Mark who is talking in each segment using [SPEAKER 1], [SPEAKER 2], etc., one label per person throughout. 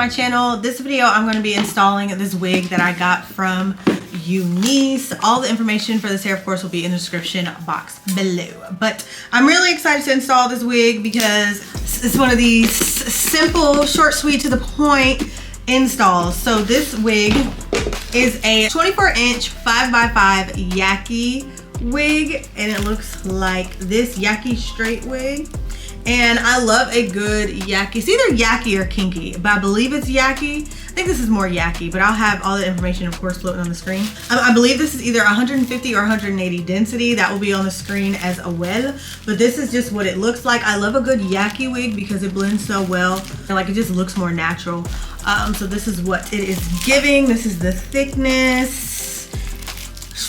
[SPEAKER 1] my channel. This video I'm going to be installing this wig that I got from Unice. All the information for this hair, of course, will be in the description box below. But I'm really excited to install this wig because it's one of these simple, short, sweet, to the point installs. So this wig is a 24-inch 5x5 Yaki wig, and it looks like this Yaki straight wig. And I love a good Yaki. It's either Yaki or kinky, but I believe it's Yaki. I think this is more Yaki, but I'll have all the information, of course, floating on the screen. I believe this is either 150 or 180 density. That will be on the screen as well. But this is just what it looks like. I love a good Yaki wig because it blends so well. And like, it just looks more natural. So this is what it is giving. This is the thickness,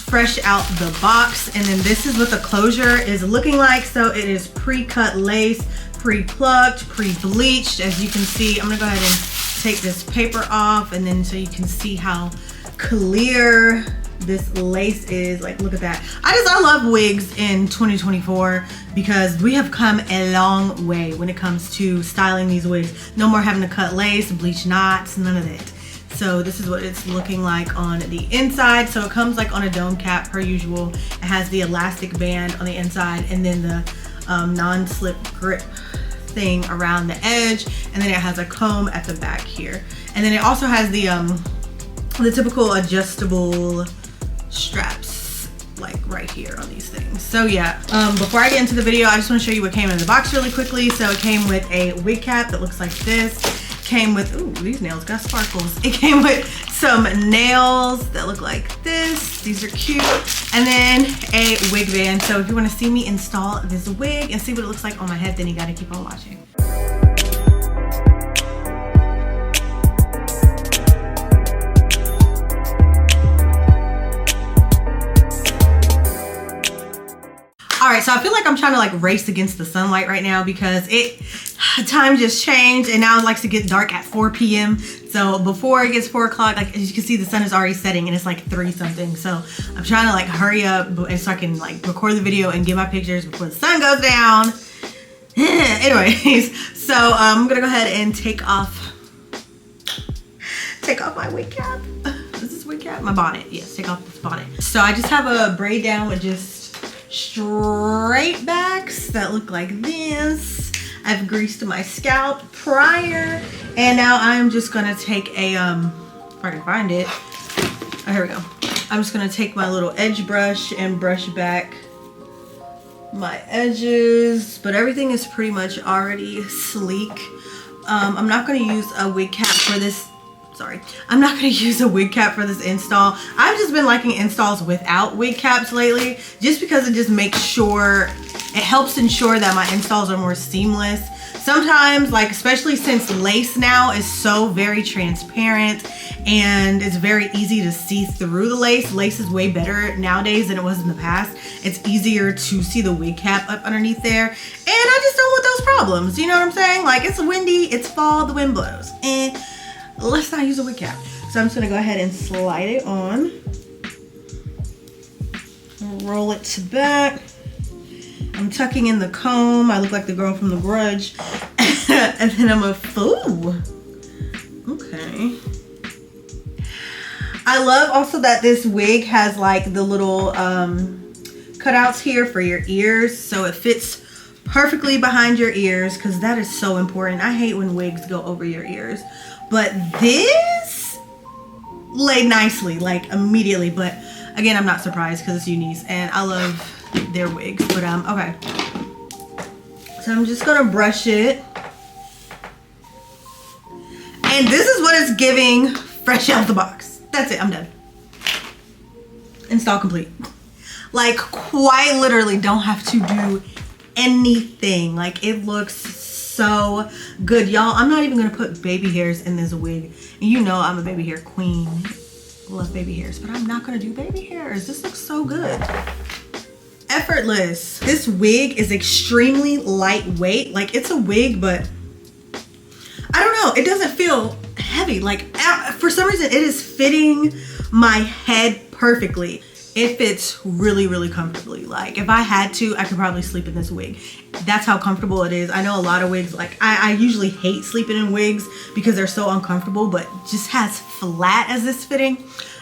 [SPEAKER 1] fresh out the box. And then this is what the closure is looking like. So it is pre-cut lace, pre-plucked, pre-bleached. As you can see, I'm gonna go ahead and take this paper off, and then so you can see how clear this lace is. Like, look at that. I love wigs in 2024 because we have come a long way when it comes to styling these wigs. No more having to cut lace, bleach knots, none of that. So this is what it's looking like on the inside. So it comes like on a dome cap per usual. It has the elastic band on the inside, and then the non-slip grip thing around the edge, and then it has a comb at the back here, and then it also has the typical adjustable straps like right here on these things. So yeah, before I get into the video, I just want to show you what came in the box really quickly. So it came with a wig cap that looks like this. Came with, ooh, these nails got sparkles. It came with some nails that look like this. These are cute. And then a wig band. So if you want to see me install this wig and see what it looks like on my head, then you got to keep on watching. All right, so I feel like I'm trying to like race against the sunlight right now because time just changed, and now it likes to get dark at 4 p.m. So before it gets 4 o'clock, like as you can see, the sun is already setting and it's like 3 something. So I'm trying to like hurry up so I can like record the video and get my pictures before the sun goes down. Anyways, so I'm gonna go ahead and take off my wig cap. Is this wig cap? My bonnet. Yes, take off this bonnet. So I just have a braid down with just straight backs that look like this. I've greased my scalp prior, and now I'm just gonna take a if I can find it. Oh, here we go. I'm just gonna take my little edge brush and brush back my edges, but everything is pretty much already sleek. I'm not gonna use a wig cap for this. Sorry, I'm not gonna use a wig cap for this install. I've just been liking installs without wig caps lately, just because it just makes sure, it helps ensure that my installs are more seamless. Sometimes, like especially since lace now is so very transparent and it's very easy to see through the lace. Lace is way better nowadays than it was in the past. It's easier to see the wig cap up underneath there, and I just don't want those problems. You know what I'm saying? Like, it's windy, it's fall, the wind blows, and let's not use a wig cap. So I'm just gonna go ahead and slide it on, roll it to back. I'm tucking in the comb. I look like the girl from The Grudge. And then I'm a fool. Okay. I love also that this wig has like the little cutouts here for your ears, so it fits perfectly behind your ears, because that is so important. I hate when wigs go over your ears, but this laid nicely, like immediately. But again, I'm not surprised because it's Unice and I love their wigs. But okay, so I'm just gonna brush it, and this is what it's giving fresh out the box. That's it, I'm done. Install complete. Like, quite literally don't have to do anything. Like, it looks so good, y'all. I'm not even gonna put baby hairs in this wig, and you know I'm a baby hair queen. Love baby hairs, but I'm not gonna do baby hairs. This looks so good. Effortless. This wig is extremely lightweight. Like, it's a wig, but I don't know, it doesn't feel heavy. Like, for some reason it is fitting my head perfectly. it fits really, really comfortably. Like if I had to, I could probably sleep in this wig. That's how comfortable it is. I know a lot of wigs, like I usually hate sleeping in wigs because they're so uncomfortable, but just as flat as this fitting,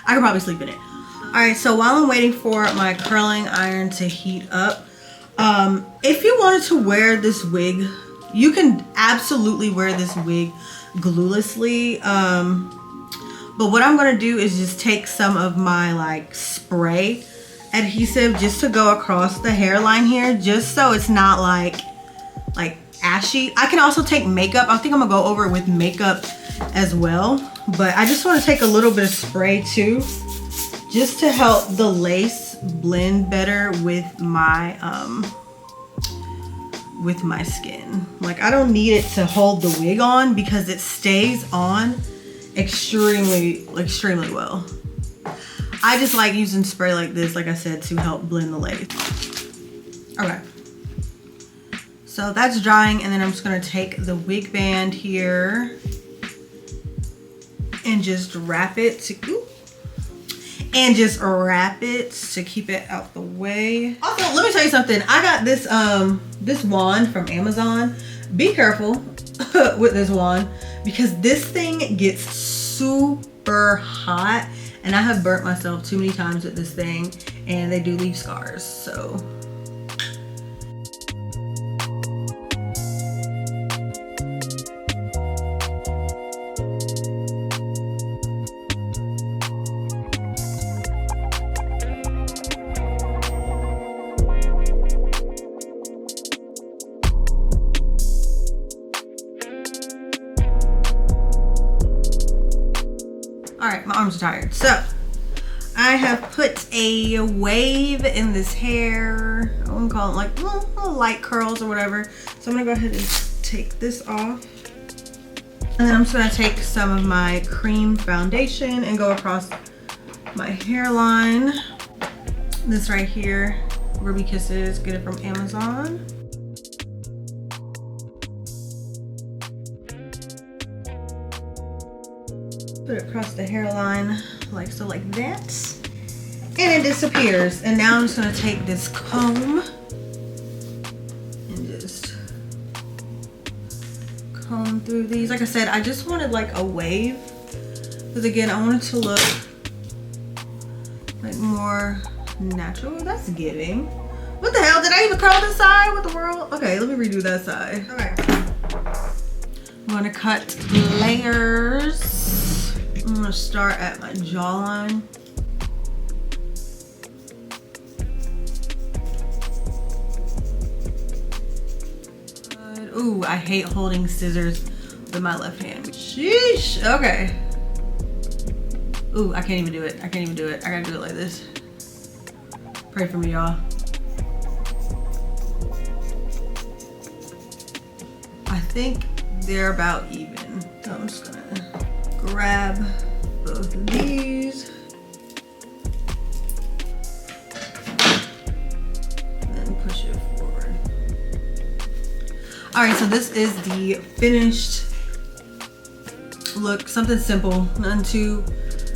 [SPEAKER 1] I could probably sleep in it. All right, so while I'm waiting for my curling iron to heat up, if you wanted to wear this wig, you can absolutely wear this wig gluelessly. But what I'm gonna do is just take some of my like spray adhesive just to go across the hairline here, just so it's not like ashy. I can also take makeup. I think I'm gonna go over it with makeup as well, but I just want to take a little bit of spray too, just to help the lace blend better with my skin. Like I don't need it to hold the wig on because it stays on extremely well. I just like using spray like this, like I said, to help blend the lace. Okay, so that's drying, and then I'm just gonna take the wig band here and just wrap it to keep it out the way. Also, let me tell you something. I got this this wand from Amazon. Be careful with this wand because this thing gets super hot, and I have burnt myself too many times with this thing, and they do leave scars. So alright, my arms are tired. So I have put a wave in this hair. I wouldn't call it like little light curls or whatever. So I'm gonna go ahead and take this off. And then I'm just gonna take some of my cream foundation and go across my hairline. This right here, Ruby Kisses, get it from Amazon. Put it across the hairline like so, like that, and it disappears. And now I'm just gonna take this comb and just comb through these. Like I said, I just wanted like a wave because again, I want it to look like more natural. That's giving. What the hell, did I even curl this side? What the world? Okay, let me redo that side. All right, I'm gonna cut layers. I'm gonna start at my jawline. Ooh, I hate holding scissors with my left hand. Sheesh, okay. Ooh, I can't even do it. I can't even do it. I gotta do it like this. Pray for me, y'all. I think they're about even. So I'm just gonna grab both of these and then push it forward. All right, so this is the finished look. Something simple, nothing too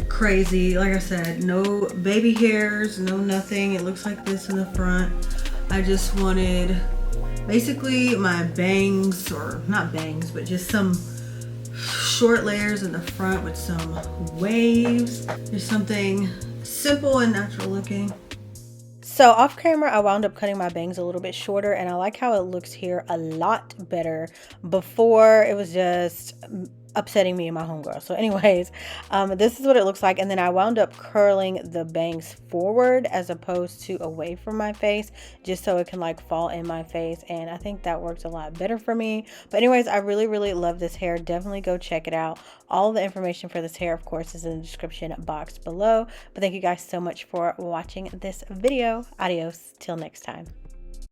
[SPEAKER 1] crazy. Like I said, no baby hairs, no nothing. It looks like this in the front. I just wanted basically my bangs, or not bangs, but just some short layers in the front with some waves. There's something simple and natural looking. So off camera, I wound up cutting my bangs a little bit shorter, and I like how it looks here a lot better. Before, it was just upsetting me and my homegirl. So anyways, this is what it looks like. And then I wound up curling the bangs forward as opposed to away from my face, just so it can like fall in my face. And I think that works a lot better for me. But anyways, I really love this hair. Definitely go check it out. All the information for this hair, of course, is in the description box below. But thank you guys so much for watching this video. Adios till next time.